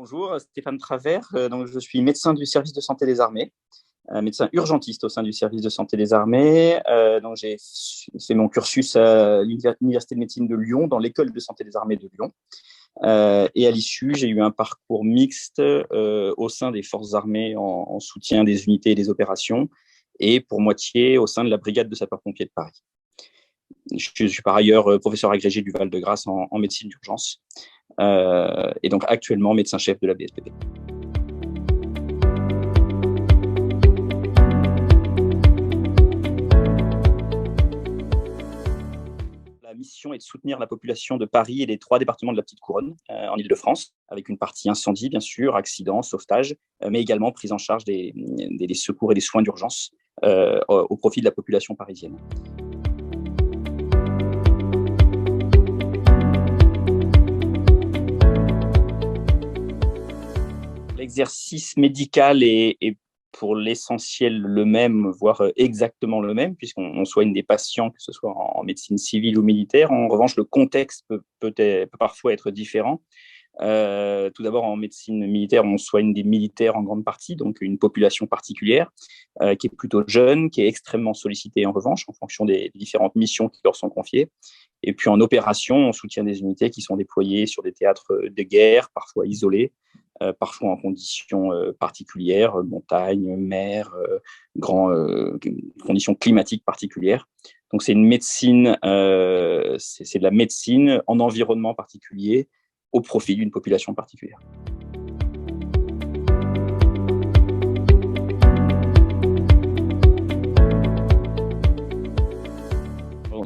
Bonjour, Stéphane Travers. Donc, je suis médecin du service de santé des armées, médecin urgentiste au sein du service de santé des armées. Donc, j'ai fait mon cursus à l'Université de médecine de Lyon, dans l'école de santé des armées de Lyon. Et à l'issue, j'ai eu un parcours mixte au sein des forces armées en soutien des unités et des opérations, et pour moitié au sein de la brigade de sapeurs-pompiers de Paris. Je suis par ailleurs professeur agrégé du Val-de-Grâce en médecine d'urgence. Et donc actuellement médecin-chef de la BSPP. La mission est de soutenir la population de Paris et des 3 départements de la Petite Couronne, en Île-de-France, avec une partie incendie, bien sûr, accidents, sauvetage, mais également prise en charge des secours et des soins d'urgence au profit de la population parisienne. L'exercice médical est pour l'essentiel le même, voire exactement le même, puisqu'on soigne des patients, que ce soit en médecine civile ou militaire. En revanche, le contexte peut parfois être différent. Tout d'abord, en médecine militaire, on soigne des militaires en grande partie, donc une population particulière qui est plutôt jeune, qui est extrêmement sollicitée en revanche, en fonction des différentes missions qui leur sont confiées. Et puis en opération, on soutient des unités qui sont déployées sur des théâtres de guerre, parfois isolés, parfois en conditions particulières, montagne, mer, conditions climatiques particulières. Donc c'est une médecine, c'est de la médecine en environnement particulier, au profit d'une population particulière.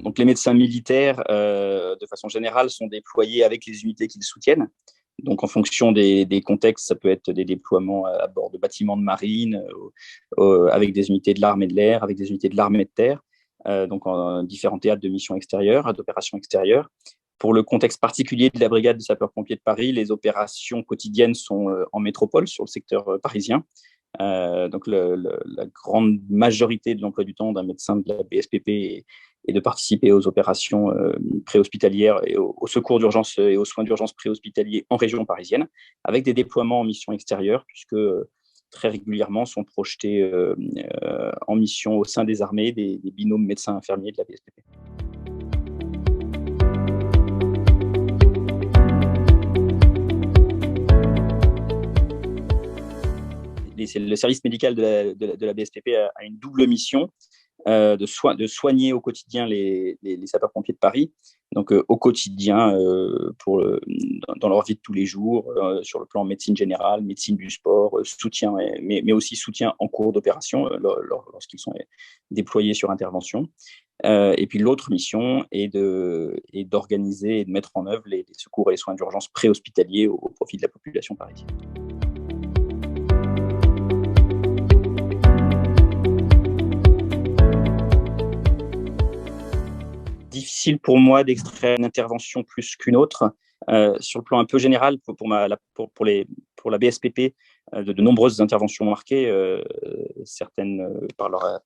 Donc les médecins militaires, de façon générale, sont déployés avec les unités qu'ils soutiennent. Donc en fonction des contextes, ça peut être des déploiements à bord de bâtiments de marine, avec des unités de l'armée de l'air, avec des unités de l'armée de terre, donc en différents théâtres de missions extérieures, d'opérations extérieures. Pour le contexte particulier de la brigade de sapeurs-pompiers de Paris, les opérations quotidiennes sont en métropole, sur le secteur parisien. Donc la grande majorité de l'emploi du temps d'un médecin de la BSPP est de participer aux opérations préhospitalières et aux secours d'urgence et aux soins d'urgence préhospitaliers en région parisienne, avec des déploiements en mission extérieure, puisque très régulièrement sont projetés en mission au sein des armées des binômes médecins-infirmiers de la BSPP. Le service médical de la BSPP a une double mission de soigner au quotidien les sapeurs-pompiers de Paris, donc au quotidien dans leur vie de tous les jours, sur le plan médecine générale, médecine du sport, soutien, mais aussi soutien en cours d'opération lorsqu'ils sont déployés sur intervention. Et puis l'autre mission est d'organiser et de mettre en œuvre les secours et les soins d'urgence préhospitaliers au profit de la population parisienne. Difficile pour moi d'extraire une intervention plus qu'une autre. Sur le plan un peu général, pour la BSPP, de nombreuses interventions marquées, certaines par leur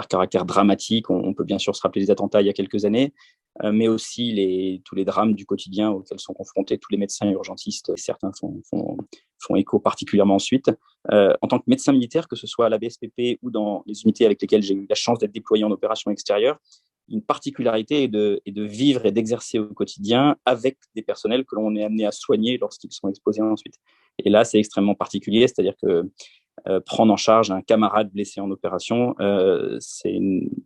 caractère dramatique. On peut bien sûr se rappeler des attentats il y a quelques années, mais aussi tous les drames du quotidien auxquels sont confrontés tous les médecins urgentistes. Certains font écho particulièrement ensuite. En tant que médecin militaire, que ce soit à la BSPP ou dans les unités avec lesquelles j'ai eu la chance d'être déployé en opération extérieure, une particularité est de vivre et d'exercer au quotidien avec des personnels que l'on est amené à soigner lorsqu'ils sont exposés ensuite. Et là, c'est extrêmement particulier, c'est-à-dire que prendre en charge un camarade blessé en opération, c'est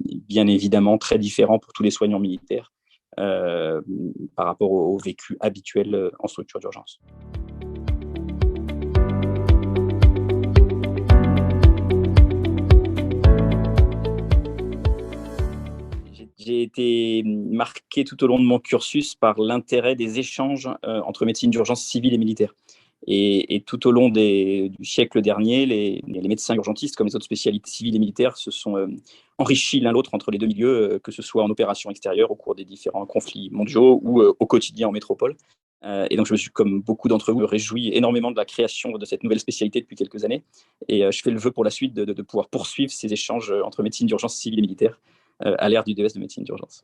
bien évidemment très différent pour tous les soignants militaires par rapport au vécu habituel en structure d'urgence. J'ai été marqué tout au long de mon cursus par l'intérêt des échanges entre médecine d'urgence civile et militaire. Et tout au long du siècle dernier, les médecins urgentistes, comme les autres spécialités civiles et militaires, se sont enrichis l'un l'autre entre les deux milieux, que ce soit en opération extérieure au cours des différents conflits mondiaux ou au quotidien en métropole. Et donc je me suis, comme beaucoup d'entre vous, réjoui énormément de la création de cette nouvelle spécialité depuis quelques années. Et je fais le vœu pour la suite de pouvoir poursuivre ces échanges entre médecine d'urgence civile et militaire à l'ère du DS de médecine d'urgence.